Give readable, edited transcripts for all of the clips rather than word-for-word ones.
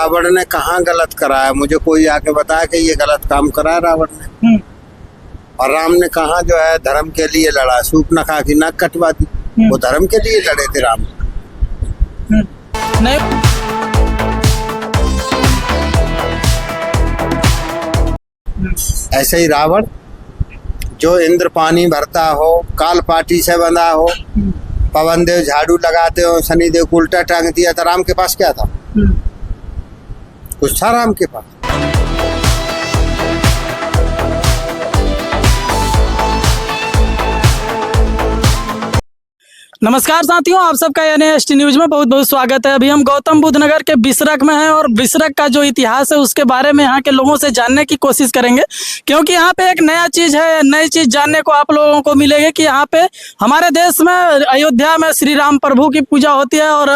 रावण ने कहाँ गलत करा है? मुझे कोई आके बताया कि ये गलत काम करा है रावण ने। और राम ने कहाँ जो है धर्म के लिए लड़ा? सूर्पनखा की नाक कटवा दी, वो धर्म के लिए लड़े थे राम। नहीं, ऐसे ही रावण जो इंद्र पानी भरता हो, काल पाटी से बंधा हो, पवन देव झाड़ू लगाते हो, शनि देव को उल्टा टांग दिया, तो राम के पास क्या था? कुछ था राम के पास? नमस्कार साथियों, आप सबका NAST न्यूज में बहुत बहुत स्वागत है। अभी हम गौतम बुद्ध नगर के बिसरख में हैं और बिसरख का जो इतिहास है उसके बारे में यहाँ के लोगों से जानने की कोशिश करेंगे, क्योंकि यहाँ पे एक नया चीज है, नई चीज जानने को आप लोगों को मिलेगी कि यहाँ पे हमारे देश में अयोध्या में श्री राम प्रभु की पूजा होती है और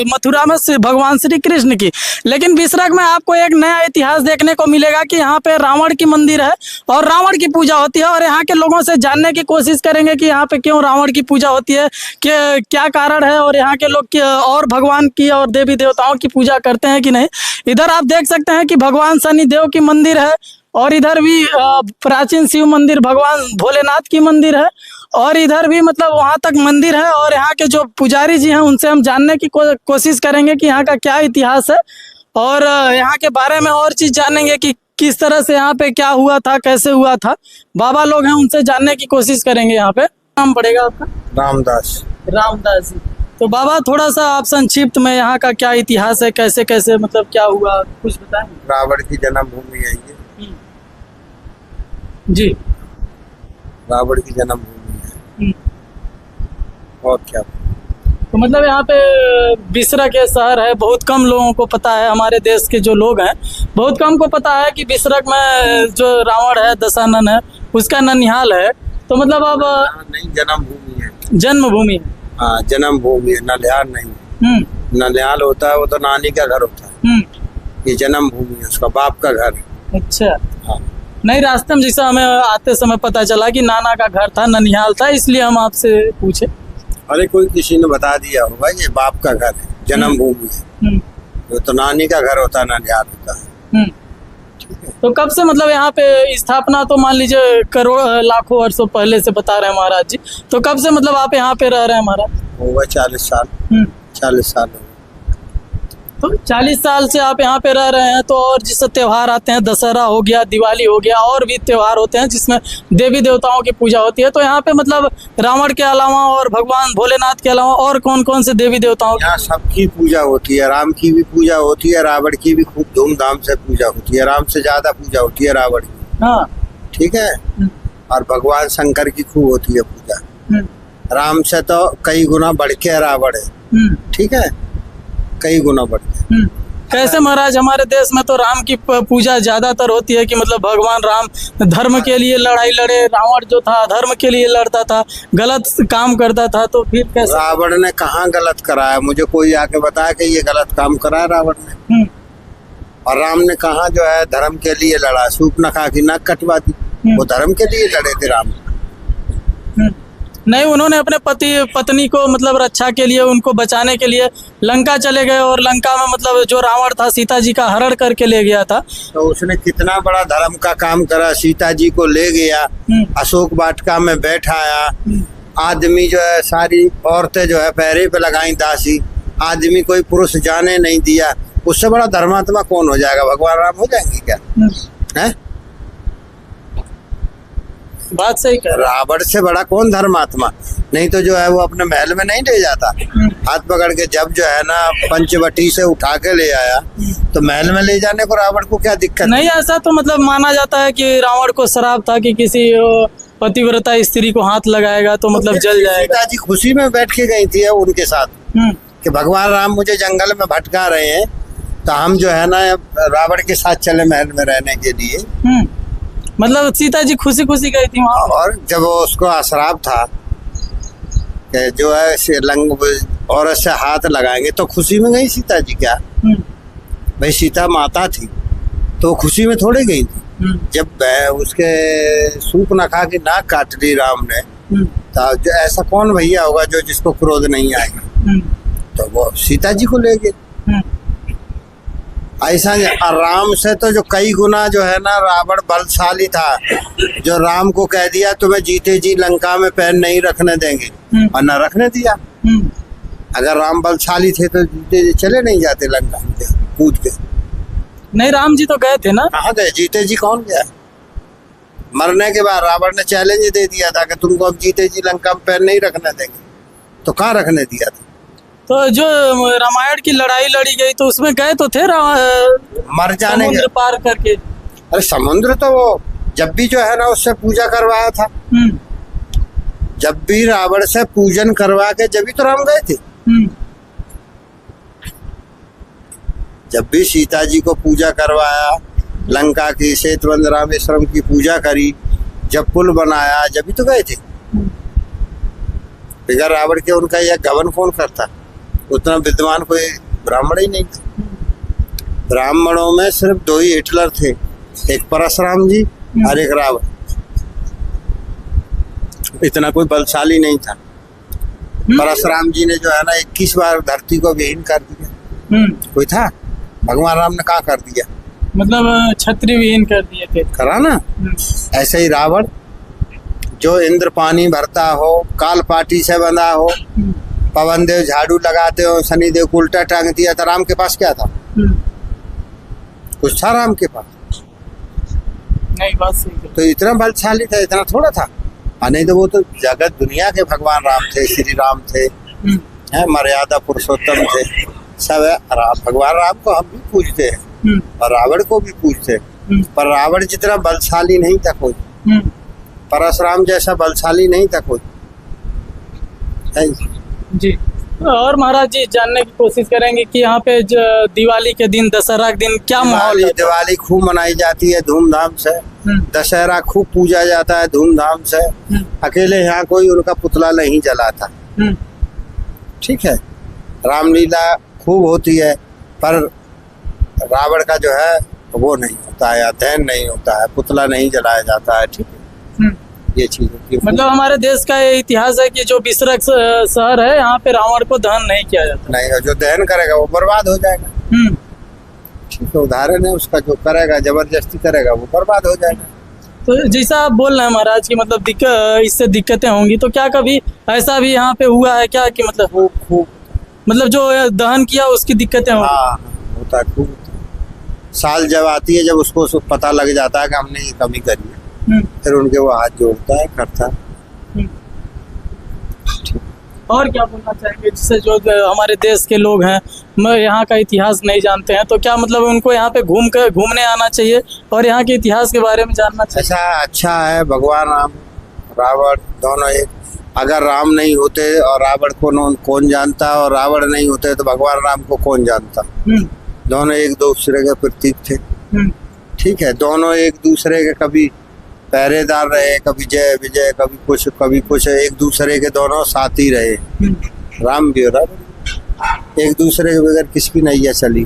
मथुरा में भगवान श्री कृष्ण की। लेकिन बिसरख में आपको एक नया इतिहास देखने को मिलेगा कि यहाँ पे रावण की मंदिर है और रावण की पूजा होती है। और यहाँ के लोगों से जानने की कोशिश करेंगे कि यहाँ पे क्यों रावण की पूजा होती है, क्या कारण है और यहाँ के लोग और भगवान की और देवी देवताओं की पूजा करते हैं कि नहीं। इधर आप देख सकते हैं कि भगवान शनि देव की मंदिर है और इधर भी प्राचीन शिव मंदिर भगवान भोलेनाथ की मंदिर है और इधर भी मतलब वहाँ तक मंदिर है। और यहाँ के जो पुजारी जी हैं उनसे हम जानने की कोशिश करेंगे कि यहाँ का क्या इतिहास है और यहाँ के बारे में और चीज जानेंगे कि किस तरह से यहाँ पे क्या हुआ था, कैसे हुआ था। बाबा लोग हैं, उनसे जानने की कोशिश करेंगे। यहाँ पे नाम पड़ेगा आपका? रामदास। रामदास जी। तो बाबा थोड़ा सा आप संक्षिप्त में यहाँ का क्या इतिहास है, कैसे कैसे मतलब क्या हुआ, कुछ बताएंगे? रावण की जन्मभूमि है ये जी। रावण की जन्मभूमि है। और क्या? तो मतलब यहाँ पे बिसरख ये शहर है, बहुत कम लोगों को पता है। हमारे देश के जो लोग हैं बहुत कम को पता है कि बिसरख में जो रावण है, दशानन है, उसका ननिहाल है। तो मतलब अब नहीं, जन्मभूमि है। जन्मभूमि। हाँ, जन्मभूमि है, ननिहाल नहीं। ननिहाल होता है वो तो नानी का घर होता है। ये जन्मभूमि है, उसका बाप का घर है। अच्छा। हाँ। नहीं, रास्ते में जैसा हमें आते समय पता चला कि नाना का घर था, ननिहाल था, इसलिए हम आपसे पूछे। अरे कोई किसी ने बता दिया होगा, ये बाप का घर है, जन्मभूमि है। वो तो नानी का घर होता है, ननिहाल होता है। तो कब से मतलब यहाँ पे स्थापना, तो मान लीजिए करोड़ लाखों वर्षों पहले से बता रहे हैं महाराज जी, तो कब से मतलब आप यहाँ पे रह रहे हैं महाराज? होगा 40 साल। 40 साल हो गए। तो 40 साल से आप यहाँ पे रह रहे हैं। तो और जिससे त्योहार आते हैं, दशहरा हो गया, दिवाली हो गया, और भी त्योहार होते हैं जिसमें देवी देवताओं की पूजा होती है। तो यहाँ पे मतलब रावण के अलावा और भगवान भोलेनाथ के अलावा और कौन कौन से देवी देवताओं यहाँ सबकी पूजा होती है। राम की भी पूजा होती है, रावण की भी खूब धूमधाम से पूजा होती है। राम से ज्यादा पूजा होती है रावण की। हाँ, ठीक है। और भगवान शंकर की खूब होती है पूजा। राम से तो कई गुना बढ़ के रावण है। ठीक है, कई गुना बढ़ के। कैसे महाराज? हमारे देश में तो राम की पूजा ज्यादातर होती है कि मतलब भगवान राम धर्म के लिए लड़ाई लड़े। रावण जो था धर्म के लिए लड़ता था, गलत काम करता था। तो फिर कैसे? रावण ने कहाँ गलत करा है? मुझे कोई आके बताया कि ये गलत काम करा है रावण ने। और राम ने कहाँ जो है धर्म के लिए लड़ा? सूर्पनखा की नाक कटवा दी, वो धर्म के लिए लड़े थे राम। नहीं, उन्होंने अपने पत्नी को मतलब रक्षा के लिए, उनको बचाने के लिए लंका चले गए और लंका में मतलब जो रावण था सीता जी का हरण करके ले गया था। तो उसने कितना बड़ा धर्म का काम करा। सीता जी को ले गया, अशोक वाटिका में बैठाया। आदमी जो है, सारी औरतें जो है पैरे पे लगाई दासी। आदमी कोई पुरुष जाने नहीं दिया। उससे बड़ा धर्मात्मा कौन हो जाएगा? भगवान राम हो जाएंगे क्या? है बात सही कह रहा। रावण से बड़ा कौन धर्मात्मा? नहीं तो जो है वो अपने महल में नहीं ले जाता। हाथ पकड़ के जब जो है ना पंचवटी से उठा के ले आया, तो महल में ले जाने को रावण को क्या दिक्कत? नहीं, ऐसा तो मतलब माना जाता है कि रावण को श्राप था कि किसी पतिव्रता स्त्री को हाथ लगाएगा तो मतलब जल जाएगा। सीता जी खुशी में बैठ के गई थी उनके साथ कि भगवान राम मुझे जंगल में भटका रहे हैं, तो हम जो है ना रावण के साथ चले महल में रहने के लिए। मतलब सीता जी खुशी खुशी गई थी वहाँ। और जब वो उसको अश्राप था कि जो है लंग औरत से हाथ लगाएंगे, तो खुशी में गई सीता जी क्या? भाई सीता माता थी तो खुशी में थोड़ी गई थी। जब उसके सूर्पनखा की नाक काट ली राम ने, तो जो ऐसा कौन भैया होगा जो जिसको क्रोध नहीं आएगा? तो वो सीता जी को ले गए। ऐसा राम से तो जो कई गुना जो है ना रावण बलशाली था, जो राम को कह दिया तुम्हें जीते जी लंका में पैर नहीं रखने देंगे, और न रखने दिया। अगर राम बलशाली थे तो जीते जी चले नहीं जाते लंका में कूद के। नहीं, राम जी तो गए थे ना। कहाँ गए? जीते जी कौन गया? मरने के बाद रावण ने चैलेंज दे दिया था कि तुमको अब जीते जी लंका में पैर नहीं रखने देंगे, तो कहाँ रखने दिया था? तो जो रामायण की लड़ाई लड़ी गई तो उसमें गए तो थे मर जाने समुद्र पार करके। अरे समुद्र तो वो जब भी जो है ना उससे पूजा करवाया था, जब भी रावण से पूजन करवा के जब भी तो राम गए थे। जब भी सीता जी को पूजा करवाया, लंका की सेतुबंध रामेश्वरम की पूजा करी, जब पुल बनाया, जब भी तो गए थे। बिगर रावण के उनका यह गवन कौन करता? उतना विद्वान कोई ब्राह्मण ही नहीं था। ब्राह्मणों में सिर्फ दो ही हिटलर थे, एक परशुराम जी और एक रावण। इतना कोई बलशाली नहीं था। परशुराम जी ने जो है ना 21 बार धरती को विहीन कर दिया। कोई था? भगवान राम ने कहा कर दिया, मतलब छत्री विहीन कर दिए थे। करा ना। ऐसे ही रावण जो इंद्र पानी भरता हो, काल पाटी से बंधा हो, पवन देव झाड़ू लगाते हो, शनि देव को उल्टा टांग दिया था। राम के पास क्या था? कुछ था राम के पास? नहीं, बात सही है। तो इतना बलशाली था, इतना थोड़ा था। नहीं तो वो तो जगत दुनिया के भगवान राम थे, श्री राम थे, हैं मर्यादा पुरुषोत्तम थे, सब है। भगवान राम को हम भी पूजते हैं और रावण को भी पूजते हैं, पर रावण जितना बलशाली नहीं था कोई, परशुराम जैसा बलशाली नहीं था कोई। जी। और महाराज जी जानने की कोशिश करेंगे कि यहाँ पे दिवाली के दिन, दशहरा के दिन क्या माहौल है? दिवाली खूब मनाई जाती है धूमधाम से, दशहरा खूब पूजा जाता है धूमधाम से। अकेले यहाँ कोई उनका पुतला नहीं जलाता, ठीक है। रामलीला खूब होती है, पर रावण का जो है वो नहीं होता है, दहन नहीं होता है, पुतला नहीं जलाया जाता है, ठीक है। ये चीज होती है। मतलब हमारे देश का ये इतिहास है कि जो बिसरक शहर है, यहाँ पे रावण को दहन नहीं किया जाता। नहीं, जो दहन करेगा वो बर्बाद हो जाएगा, ठीक है। उदाहरण है उसका, जो करेगा जबरदस्ती करेगा वो बर्बाद हो जाएगा। तो जैसा आप बोल रहे हैं महाराज की मतलब इससे दिक्कतें होंगी, तो क्या कभी ऐसा भी यहाँ पे हुआ है क्या कि मतलब खूब मतलब जो दहन किया उसकी दिक्कतें होंगी? हाँ, होता है, खूब होता है। साल जब आती है, जब उसको पता लग जाता है कि हमने ये कमी करी है, फिर उनके वो हाथ जोड़ता है, करता है। और क्या बोलना चाहेंगे जिससे जो हमारे देश के लोग हैं यहाँ का इतिहास नहीं जानते हैं, तो क्या मतलब उनको यहाँ पे घूमने आना चाहिए और यहाँ के इतिहास के बारे में जानना चाहिए? ऐसा अच्छा है, भगवान राम रावण दोनों एक। अगर राम नहीं होते और रावण को कौन जानता, और रावण नहीं होते तो भगवान राम को कौन जानता। दोनों एक दूसरे के प्रतीक थे, ठीक है। दोनों एक दूसरे के कभी पहरेदार रहे, कभी जय विजय, कभी कुछ एक दूसरे के दोनों साथी रहे। राम भी और रावण एक दूसरे के बगैर किसकी नैया चली,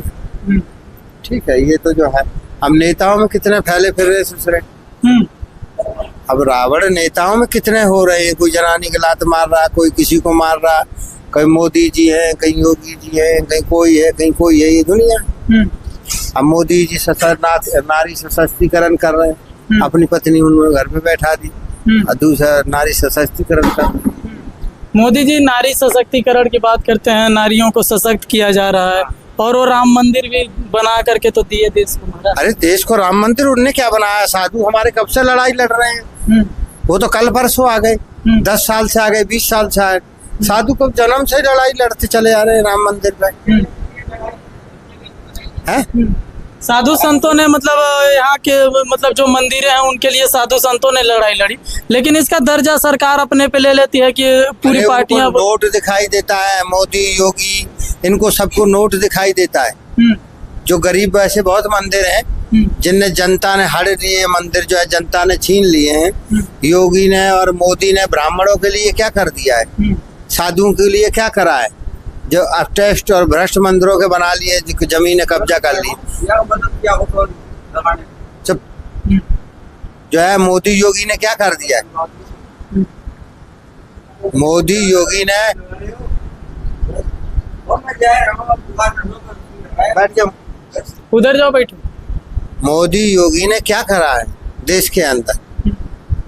ठीक है। ये तो जो है, हम नेताओं में कितने फैले फिर रहे दूसरे। अब रावण नेताओं में कितने हो रहे हैं, कोई जनानी की लात मार रहा, कोई किसी को मार रहा, कहीं मोदी जी है, कहीं योगी जी है, कहीं कोई है, कहीं कोई है, ये दुनिया। अब मोदी जी नारी सशक्तिकरण कर रहे हैं, अपनी पत्नी उन्होंने घर पे बैठा दी, और दूसरा नारी सशक्तिकरण कर रहे हैं। मोदी जी नारी सशक्तिकरण की बात करते हैं, नारियों को सशक्त किया जा रहा है, और वो राम मंदिर भी बना करके तो दिए देश को। अरे देश को राम मंदिर उनने क्या बनाया? साधु हमारे कब से लड़ाई लड़ रहे हैं, वो तो कल परसों आ गए, 10 साल से आ गए, 20 साल से आए। साधु कब जन्म से लड़ाई लड़ते चले आ रहे हैं राम मंदिर पे, है? साधु संतों ने मतलब यहाँ के मतलब जो मंदिरें हैं उनके लिए साधु संतों ने लड़ाई लड़ी, लेकिन इसका दर्जा सरकार अपने पे ले लेती है कि पूरी पार्टियां। नोट दिखाई देता है, मोदी योगी इनको सबको नोट दिखाई देता है। जो गरीब वैसे बहुत मंदिर हैं जिनने जनता ने हड़ लिए, मंदिर जो है जनता ने छीन लिए हैं। योगी ने और मोदी ने ब्राह्मणों के लिए क्या कर दिया है, साधुओं के लिए क्या करा है? जो अटेस्ट और भ्रष्ट मंदिरों के बना लिए, जमीन कब्जा कर ली। जब जो है मोदी योगी ने क्या कर दिया है? मोदी योगी ने बैठ जाओ। उधर जाओ बैठो। मोदी योगी ने क्या करा है देश के अंदर?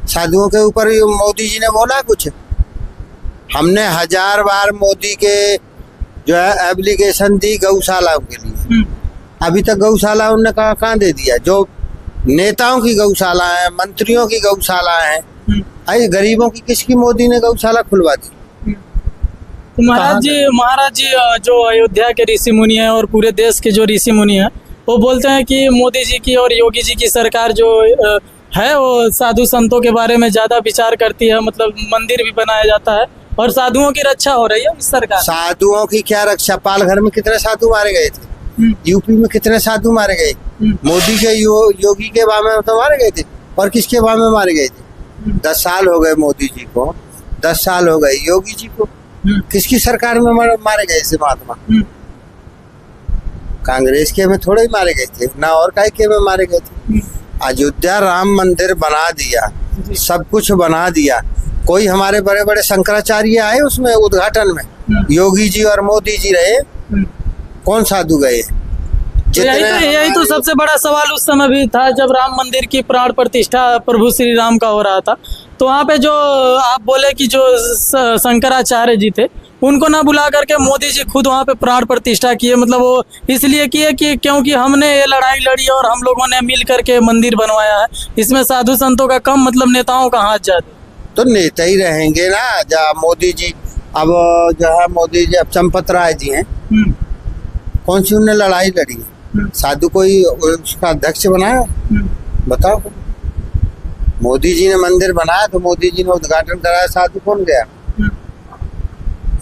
साधुओं के ऊपर मोदी जी ने बोला कुछ? हमने 1000 बार मोदी के जो है एप्लीकेशन दी गौशालाओं के लिए, अभी तक गौशाला उनने कहाँ दे दिया? जो नेताओं की गौशाला है, मंत्रियों की गौशाला है, आई गरीबों की किसकी मोदी ने गौशाला खुलवा दी? तो महाराज जी जो अयोध्या के ऋषि मुनि हैं और पूरे देश के जो ऋषि मुनि हैं, वो बोलते हैं कि मोदी जी की और योगी जी की सरकार जो है वो साधु संतों के बारे में ज्यादा विचार करती है, मतलब मंदिर भी बनाया जाता है और साधुओं की रक्षा हो रही है इस सरकार। साधुओं की क्या रक्षा? पालघर में कितने साधु मारे गए थे, यूपी में कितने साधु मारे गए, मोदी के योगी के बारे में तो मारे गए थे, और किसके बारे में मारे गए थे? 10 साल हो गए मोदी जी को, 10 साल हो गए योगी जी को, किसकी सरकार में मारे गए थे महात्मा? कांग्रेस के में थोड़े ही मारे गए थे ना, और काय के में मारे गए थे। अयोध्या राम मंदिर बना दिया, सब कुछ बना दिया, कोई हमारे बड़े बड़े शंकराचार्य आए उसमें उद्घाटन में? योगी जी और मोदी जी रहे, कौन साधु गए? यही तो सबसे बड़ा सवाल उस समय भी था जब राम मंदिर की प्राण प्रतिष्ठा प्रभु श्री राम का हो रहा था। तो वहाँ पे जो आप बोले कि जो शंकराचार्य जी थे उनको ना बुला करके मोदी जी खुद वहाँ पे प्राण प्रतिष्ठा किए, मतलब वो इसलिए किए कि क्योंकि हमने ये लड़ाई लड़ी और हम लोगों ने मिल करके मंदिर बनवाया है, इसमें साधु संतों का कम मतलब नेताओं का हाथ ज्यादा। तो नेता ही रहेंगे ना। जहाँ मोदी जी अब जो है मोदी जी अब चंपत राय जी हैं, कौन सी उन्होंने लड़ाई लड़ी है? साधु कोई उसका अध्यक्ष बनाया? बताओ। मोदी जी ने मंदिर बनाया तो मोदी जी ने उद्घाटन कराया, साधु कौन गया?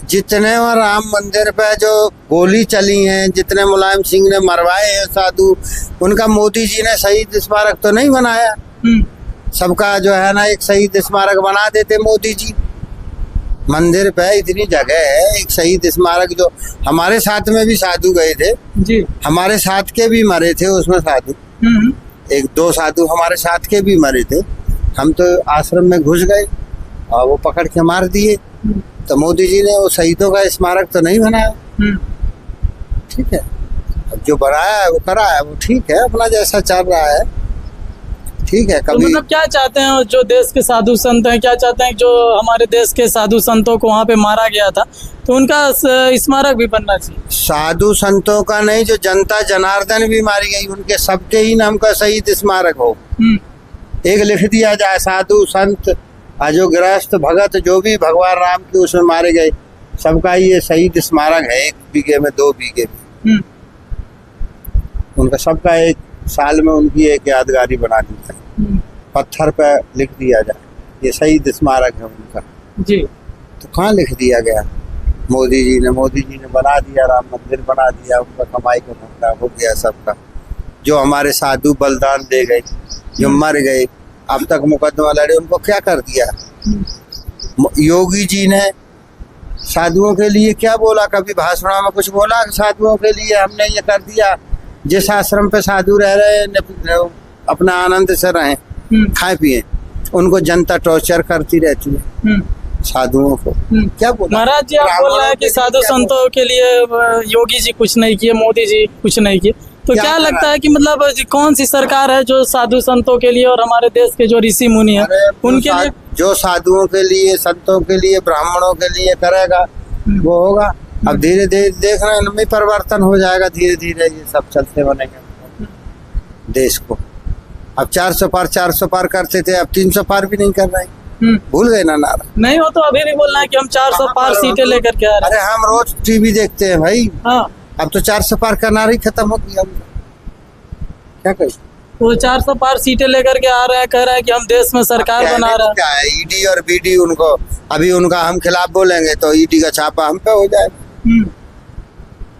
जितने वहाँ राम मंदिर पे जो गोली चली है, जितने मुलायम सिंह ने मरवाए हैं साधु, उनका मोदी जी ने शहीद स्मारक तो नहीं बनाया। सबका जो है ना एक शहीद स्मारक बना देते मोदी जी। मंदिर पे इतनी जगह है, एक शहीद स्मारक, जो हमारे साथ में भी साधु गए थे जी, हमारे साथ के भी मरे थे उसमें साधु, 1-2 साधु हमारे साथ के भी मरे थे। हम तो आश्रम में घुस गए और वो पकड़ के मार दिए। तो मोदी जी ने वो शहीदों का स्मारक तो नहीं बनाया। ठीक है, अब जो बनाया है वो करा है, वो ठीक है, अपना जैसा चल रहा है ठीक है। कभी तो मतलब क्या चाहते हैं जो देश के साधु संत हैं, क्या चाहते हैं जो हमारे देश के साधु संतों को वहाँ पे मारा गया था तो उनका स्मारक भी बनना चाहिए? साधु संतों का नहीं, जो जनता जनार्दन भी मारी गई उनके सबके ही नाम का शहीद स्मारक हो। एक लिख दिया जाए, साधु संत जो गृहस्थ भगत जो भी भगवान राम के उसमें मारे गए सबका ये शहीद स्मारक है, 1 बीघे में 2 बीघे में, उनका सबका एक साल में उनकी एक यादगारी बना दी जाए, पत्थर पे लिख दिया जाए ये शहीद स्मारक है उनका जी। तो कहाँ लिख दिया गया? मोदी जी ने बना दिया, राम मंदिर बना दिया, उनका कमाई का धंधा हो गया सबका। जो हमारे साधु बलिदान दे गए, जो मर गए, अब तक मुकदमा लड़े, उनको क्या कर दिया? योगी जी ने साधुओं के लिए क्या बोला? कभी भाषणों में कुछ बोला? साधुओं के लिए हमने ये कर दिया। जिस आश्रम पे साधु रह रहे अपना आनंद से रहें, खाए पिए, उनको जनता टॉर्चर करती रहती है साधुओं को। क्या बोला महाराज जी? आप बोल रहे हैं कि साधु संतों के लिए योगी जी कुछ नहीं किए, मोदी जी कुछ नहीं किए, तो क्या लगता है कि मतलब कौन सी सरकार है जो साधु संतों के लिए और हमारे देश के जो ऋषि मुनि हैं उनके लिए, जो साधुओं के लिए, संतों के लिए, ब्राह्मणों के लिए करेगा वो होगा। अब धीरे धीरे देख रहे हैं परिवर्तन हो जाएगा, धीरे धीरे ये सब चलते बनेंगे देश को। अब 400 पार करते थे, अब 300 पार भी नहीं कर रहे। भूल गए ना नारा? नहीं, वो तो अभी भी बोलना है कि हम 400 पार सीटें लेकर के आ रहे हैं। अरे हम रोज टीवी देखते हैं भाई। हाँ। अब तो 400 पार का नारा ही खत्म हो गया। क्या कहें? वो 400 पार सीटें लेकर के आ रहे हैं, कह रहे हैं कि हम देश में सरकार बना रहे हैं। क्या है ईडी और बीडी, उनको अभी उनका हम खिलाफ बोलेंगे तो ईडी का छापा हम पे हो जाएगा।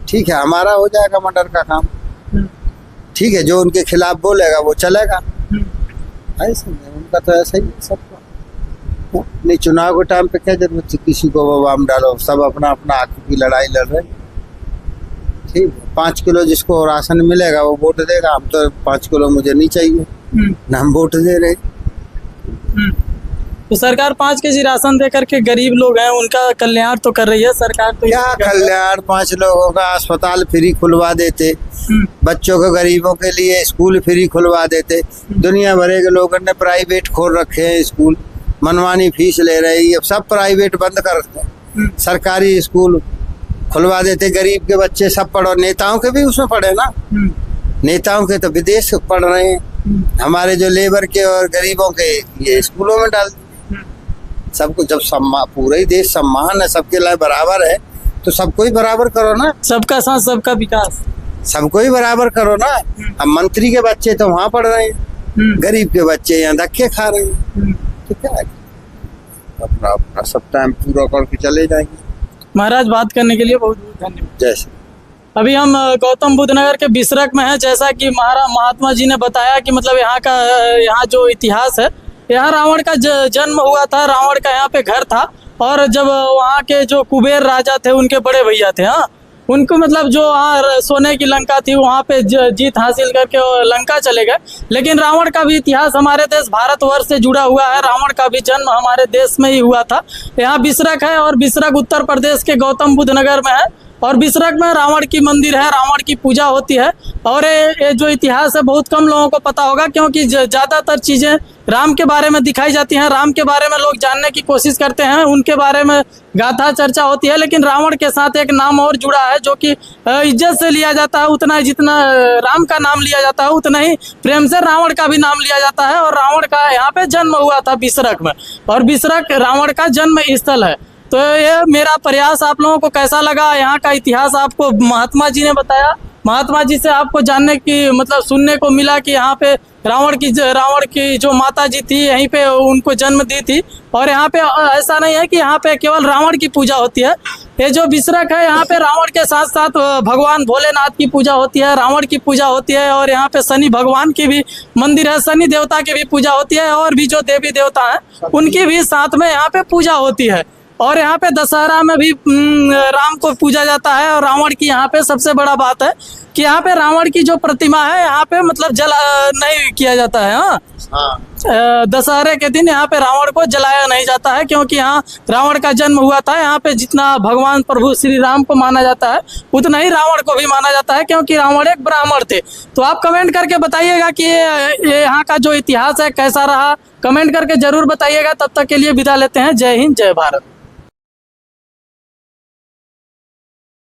ठीक है, हमारा हो जाएगा मर्डर का काम। ठीक है, जो उनके खिलाफ बोलेगा वो चलेगा। ऐसे उनका तो ऐसा ही सबका। नहीं, चुनाव के टाइम पे क्या जरूरत थी किसी को वो वाम डालो? सब अपना अपना हक की लड़ाई लड़ रहे। ठीक, 5 किलो जिसको राशन मिलेगा वो वोट देगा। हम तो 5 किलो मुझे नहीं चाहिए, ना हम वोट दे रहे। तो सरकार 5 केजी राशन दे करके गरीब लोग हैं उनका कल्याण तो कर रही है सरकार, तो क्या कल्याण, 5 लोगों का अस्पताल फ्री खुलवा देते, बच्चों को गरीबों के लिए स्कूल फ्री खुलवा देते। दुनिया भर के लोगों ने प्राइवेट खोल रखे हैं स्कूल, मनमानी फीस ले रही है, सब प्राइवेट बंद कर रखते, सरकारी स्कूल खुलवा देते। गरीब के बच्चे सब पढ़ो, नेताओं के भी उसमें पढ़े ना, नेताओं के तो विदेश पढ़ रहे हैं, हमारे जो लेबर के और गरीबों के ये स्कूलों में डाल दिए। सबको जब पूरा ही देश सम्मान है, सबके लिए बराबर है, तो सबको ही बराबर करो ना, सबका साथ सबका विकास, सबको ही बराबर करो ना। अब मंत्री के बच्चे तो वहाँ पढ़ रहे हैं, गरीब के बच्चे यहाँ धक्के खा रहे हैं, तो क्या है, अपना अपना सब टाइम पूरा करके चले जाएंगे। महाराज बात करने के लिए बहुत बहुत धन्यवाद। जैसे अभी हम गौतम बुद्ध नगर के बिसरक में हैं। जैसा कि महात्मा जी ने बताया कि मतलब यहाँ जो इतिहास है, यहाँ रावण का जन्म हुआ था, रावण का यहाँ पे घर था, और जब वहाँ के जो कुबेर राजा थे उनके बड़े भैया थे, हाँ, उनको मतलब जो वहाँ सोने की लंका थी वहाँ पे जीत हासिल करके लंका चले गए। लेकिन रावण का भी इतिहास हमारे देश भारतवर्ष से जुड़ा हुआ है, रावण का भी जन्म हमारे देश में ही हुआ था। यहाँ बिसरक है और बिसरक उत्तर प्रदेश के गौतम बुद्ध नगर में है, और बिसरक में रावण की मंदिर है, रावण की पूजा होती है। और ये जो इतिहास है बहुत कम लोगों को पता होगा, क्योंकि ज़्यादातर चीज़ें राम के बारे में दिखाई जाती हैं, राम के बारे में लोग जानने की कोशिश करते हैं, उनके बारे में गाथा चर्चा होती है। लेकिन रावण के साथ एक नाम और जुड़ा है जो कि इज्जत से लिया जाता है, उतना जितना राम का नाम लिया जाता है उतना ही प्रेम से रावण का भी नाम लिया जाता है। और रावण का यहाँ पे जन्म हुआ था बिसरक में, और बिसरक रावण का जन्म स्थल है। तो ये मेरा प्रयास आप लोगों को कैसा लगा, यहाँ का इतिहास आपको महात्मा जी ने बताया, महात्मा जी से आपको जानने की मतलब सुनने को मिला कि यहाँ पे रावण की जो माता जी थी यहीं पे उनको जन्म दी थी। और यहाँ पे ऐसा नहीं है कि यहाँ पे केवल रावण की पूजा होती है, ये जो बिसरक है यहाँ पे रावण के साथ साथ भगवान भोलेनाथ की पूजा होती है, रावण की पूजा होती है, और यहाँ पे शनि भगवान की भी मंदिर है, शनि देवता की भी पूजा होती है, और भी जो देवी देवता हैं उनकी भी साथ में यहाँ पे पूजा होती है। और यहाँ पे दशहरा में भी राम को पूजा जाता है। और रावण की यहाँ पे सबसे बड़ा बात है कि यहाँ पे रावण की जो प्रतिमा है यहाँ पे मतलब जला नहीं किया जाता है, हाँ, दशहरे के दिन यहाँ पे रावण को जलाया नहीं जाता है, क्योंकि यहाँ रावण का जन्म हुआ था। यहाँ पे जितना भगवान प्रभु श्री राम को माना जाता है उतना ही रावण को भी माना जाता है, क्योंकि रावण एक ब्राह्मण थे। तो आप कमेंट करके बताइएगा कि ये यहाँ का जो इतिहास है कैसा रहा, कमेंट करके जरूर बताइएगा। तब तक के लिए विदा लेते हैं। जय हिंद, जय भारत।